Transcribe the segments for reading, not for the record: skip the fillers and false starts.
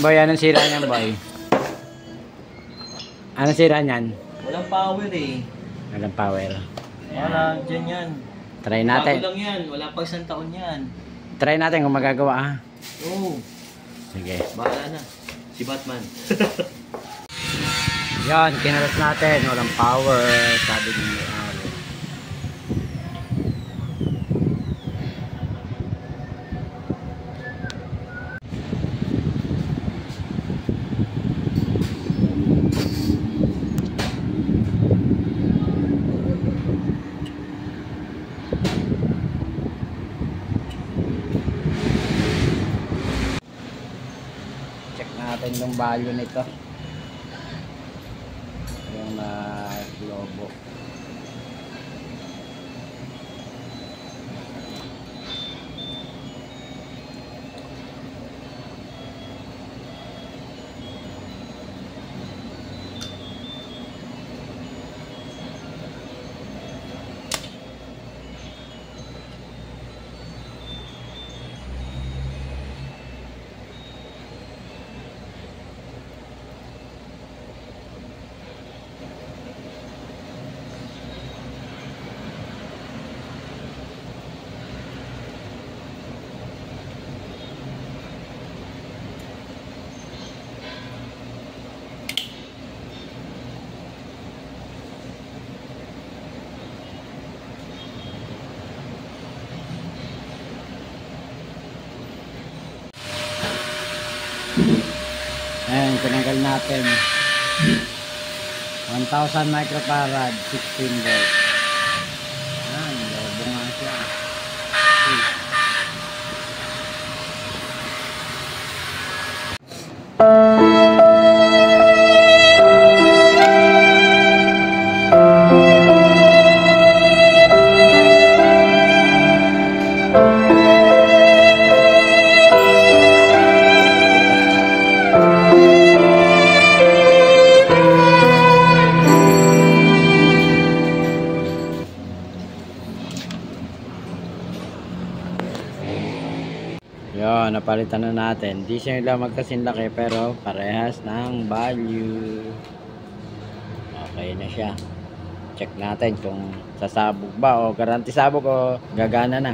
Boy, anong sira niyan, boy? Anong sira niyan? Walang power eh. Walang power. Wala, dyan yan. Try natin. Bago lang yan. Wala pa isang taon yan. Try natin kung magagawa, ha? Oo. Sige. Bahala na. Si Batman. Yan, kinalas natin. Walang power. Sabi ni Ari. Check natin yung value nito. Yung globo. Ayan, tinanggal natin 1,000 microfarad 16 volts. Ayan, lobo nga siya. Yun, napalitan na natin. Di siya nila magkasinlaki pero parehas ng value. Okay na siya. Check natin kung sasabog ba o garanti sabog o gagana na.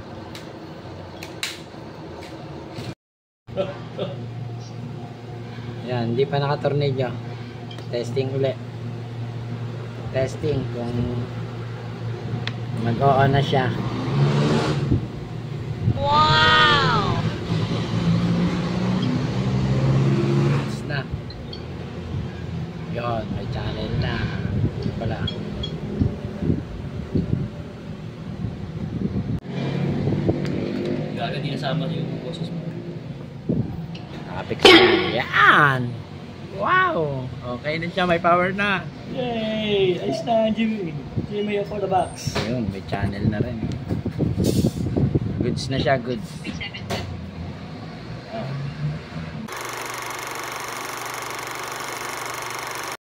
Yan, hindi pa nakatornilyo. Testing uli. Testing kung mag-on na siya. Wow! Na. Yun, may channel na. Wala. Gaga di nasama yung boses mo. Nakapix na. Yan! Wow! Okay na siya, may power na. Yay! Ayos na, Jimmy. Jimmy for the box. Ayun, may channel na rin. Goods na siya, goods.